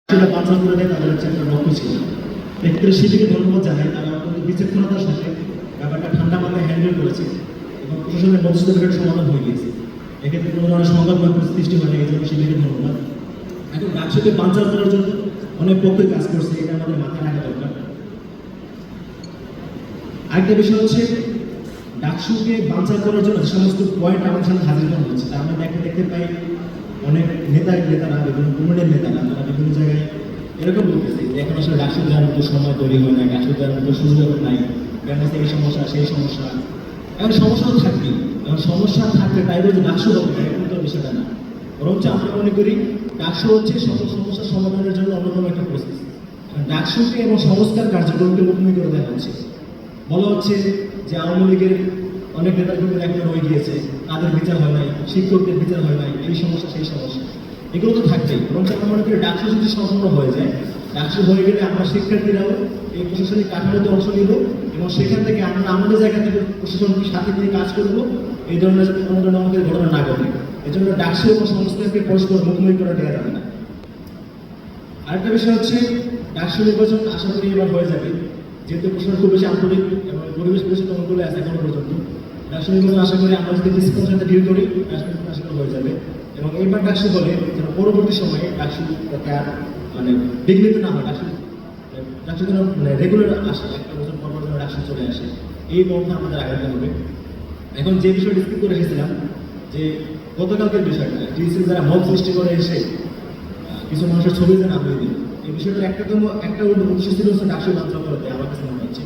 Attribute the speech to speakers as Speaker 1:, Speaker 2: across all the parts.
Speaker 1: সেটা বাঁচা করে দেয় তাদের হচ্ছে একটা লক্ষ্য ছিল। এক্ষেত্রে সেদিকে ধন্যবাদ জানাই, তারা অত্যন্ত বিচক্ষণতার সাথে ব্যাপারটা ঠান্ডা মাথায় হ্যান্ডেল করেছে এবং প্রশাসনের মধ্যস্থ করে সমাধান হয়ে গিয়েছে। এক্ষেত্রে কোনো ধরনের সংবাদ মাধ্যম সৃষ্টি হয় না, এই জন্য সেদিকে ধন্যবাদ। এখন ডাকসুকে বাঞ্চাল করার জন্য অনেক পক্ষে কাজ করছে, এটা আমাদের মাথায় রাখা দরকার। আরেকটা বিষয় হচ্ছে ডাকসুকে বাঞ্চাল করার জন্য যে সমস্ত পয়েন্ট আমাদের সামনে হাজির করা হচ্ছে, তা আমরা দেখতে পাই অনেক নেতারা বিভিন্ন কমিটির নেতারা তারা বিভিন্ন জায়গায় এরকম বলতেছে যে এখন আসলে ডাকসু দেওয়ার মতো সময় তৈরি হয় না, ডাকসু দেওয়ার মতো সুযোগ নাই, কেন এই সমস্যা সেই সমস্যা। এখন সমস্যা তো থাকবেই, এখন সমস্যা থাকলে তাই বলতে ডাকসু হবে না, এরকম তো বিষয়টা না। বরঞ্চ আমরা মনে করি ডাকসু হচ্ছে সকল সমস্যার সমাধানের জন্য অন্যতম একটা প্রসেস। ডাকসুকে এবং সংস্কার কার্যক্রমকে মুখোমুখি করে দেওয়া হচ্ছে। বলা হচ্ছে যে আওয়ামী লীগের অনেক নেতাকর্মীরা এখনো রয়ে গিয়েছে, তাদের বিচার হয় নাই, শিক্ষকদের বিচার হয় নাই, এই সমস্যা সেই সমস্যা, এগুলো তো থাকবেই। বরঞ্চ আমরা মনে করি ডাকসু যদি সম্পূর্ণ হয়ে যায়, ডাকসু হয়ে গেলে আমরা শিক্ষার্থীরাও এই প্রশাসনিক কাঠামোতে অংশ নিব এবং সেখান থেকে আমরা আমাদের জায়গা থেকে প্রশাসনকে সাথে নিয়ে কাজ করব, এই ধরনের যাতে কোনো ধরনের আমাদের ঘটনা না ঘটে। এই জন্য ডাকসু এবং সংস্কারকে পরস্পর মুখোমুখি করে দেওয়া যাবে না। আরেকটা বিষয় হচ্ছে ডাকসু নির্বাচন আশা করি এবার হয়ে যাবে, যেহেতু প্রশাসন খুব বেশি আন্তরিক এবং পরিবেশ পরিস্থিতি অনুকূলে আছে এখনো পর্যন্ত। ডাকসু নির্বাচন আশা করি আমরা যদি ডিসিপ্লিনের সাথে ডিল করি, ডাকসু আশা করি হয়ে যাবে এবং এইবার ডাকসু হলে যেন পরবর্তী সময়ে ডাকসু মানে বিঘ্নিত না হয়, ডাকসু যেন রেগুলার আসে, একটা বছর পর যেন ডাকসু চলে আসে, এই পন্থা আমাদের আগাতে হবে। এখন যে বিষয় ডিসকাস করে এসেছিলাম যে গতকালকের বিষয়টা, ডিসি যারা মব সৃষ্টি করে এসে কিছু মানুষের ছবি যেন নামিয়ে দিল, এই বিষয়টার একটা উদ্দেশ্য ছিল হচ্ছে ডাকসু বাঞ্চাল করে দেয়, আমার কাছে মনে হচ্ছে।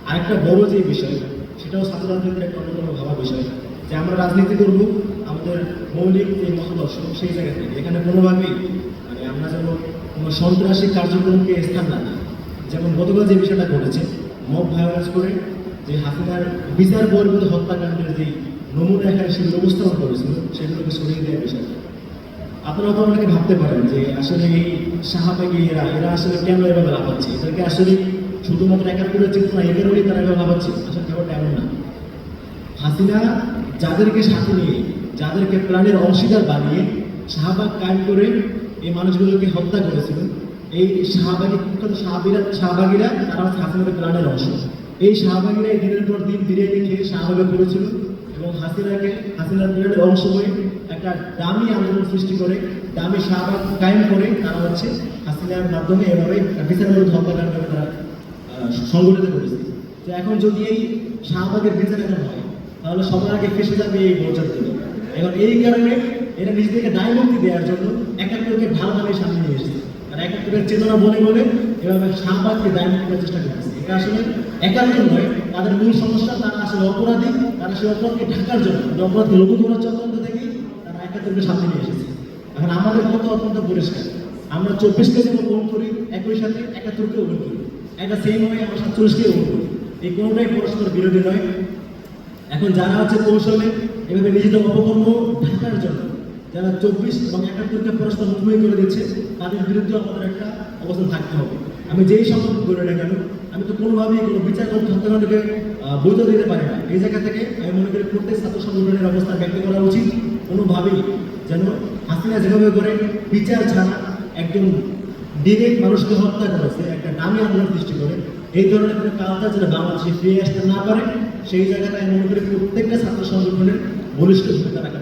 Speaker 1: আরেকটা বড় যে বিষয়, সেটাও ছাত্ররাজনীতির একটা অন্যতম ভাবা বিষয়, যে আমরা রাজনীতি করব আমাদের মৌলিক যে মতাদর্শ সেই জায়গা থেকে, এখানে কোনোভাবেই মানে আমরা যেন কোনো সন্ত্রাসী কার্যক্রমকে স্থান না দিই। যেমন গতকাল যে বিষয়টা ঘটেছে, মব ভায়োলেন্স করে যে হাসিনার বিচার বহির্ভূত হত্যাকাণ্ডের যে নমুনা এখানে সেগুলো উপস্থাপন করেছিল, সেগুলোকে সরিয়ে দেওয়ার বিষয়টা। আপনারা তো অনেকে ভাবতে পারেন যে আসলে এই শাহবাগী এরা আসলে কেন এভাবে লাফাচ্ছে, এদেরকে আসলে শুধুমাত্র একাত্তরের চেতনা এদের হলেই তারা এভাবে লাফাচ্ছে, আসলে ব্যাপারটা এমন না। হাসিনা যাদেরকে সাথে নিয়ে, যাদেরকে প্রাণের অংশীদার বানিয়ে শাহবাগ কায়েম করে এই মানুষগুলোকে হত্যা করেছিল, এই শাহবাগীরা তারা হচ্ছে হাসিনাদের প্রাণের অংশ। এই শাহবাগীরা এই দিনের পর দিন বিরিয়ানি খেয়ে শাহবাগে পড়েছিল এবং হাসিনার প্রাণের অংশ হয়ে একটা দামি আন্দোলন সৃষ্টি করে, দামি শাহবাগ কায়েম করে তারা হচ্ছে হাসিনার মাধ্যমে এভাবে বিচারের হত্যাকাণ্ড তারা সংগঠিত করেছে। তো এখন যদি এই শাহবাগের বিচার এখন হয়, তাহলে সবার আগে ফেসে যাবে এই মর্যাদাগুলো। এখন এই কারণে এরা নিজেদেরকে দায়মুক্তি দেওয়ার জন্য একাত্তরকে ঢালভাবে সামনে নিয়ে এসেছে, আর একাত্তরের চেতনা বলে বলে এভাবে শাহবাগকে দায়মুক্তি দেওয়ার চেষ্টা করতেছে। এটা আসলে একাত্তর নয়, তাদের মূল সমস্যা তারা আসলে অপরাধী, তারা সেই অপরাধকে ঢাকার জন্য, অপরাধকে লঘু করার চক্রান্ত থেকেই তারা একাত্তরকে সামনে নিয়ে এসেছে। এখন আমাদের মতো অত্যন্ত পরিষ্কার, আমরা 24কে যেমন গ্রহণ করি, একই সাথে 71কেও গ্রহণ করি, একটা সেম হয় আমরা 47কেও গ্রহণ করি, এই কোনোটাই পরস্পর বিরোধী নয়। এখন যারা হচ্ছে কৌশলে এভাবে নিজেদের অপকর্ম ঢাকার জন্য যারা 24 এবং 71কে পরস্পর মুখোমুখি করে দিচ্ছে, তাদের বিরুদ্ধে আমাদের একটা অবস্থান থাকতে হবে। আমি যেই সম্পর্ক করে না কেন, আমি তো কোনোভাবেই কোনো বিচার হত্যাকাণ্ডকে বৈধ দিতে পারি না। এই জায়গা থেকে আমি মনে করি প্রত্যেক ছাত্র সংগঠনের অবস্থান ব্যক্ত করা উচিত, কোনোভাবেই যেন হাসিনা যেভাবে করে বিচার ছাড়া একজন ডিরেক্ট মানুষকে হত্যা করেছে, একটা দামি আন্দোলন সৃষ্টি করে, এই ধরনের কোনো কালচার যেন বাংলাদেশে ফিরে আসতে না পারে, সেই জায়গাটা আমি মনে করি প্রত্যেকটা ছাত্র সংগঠনের বলিষ্ঠ ভূমিকা রাখা।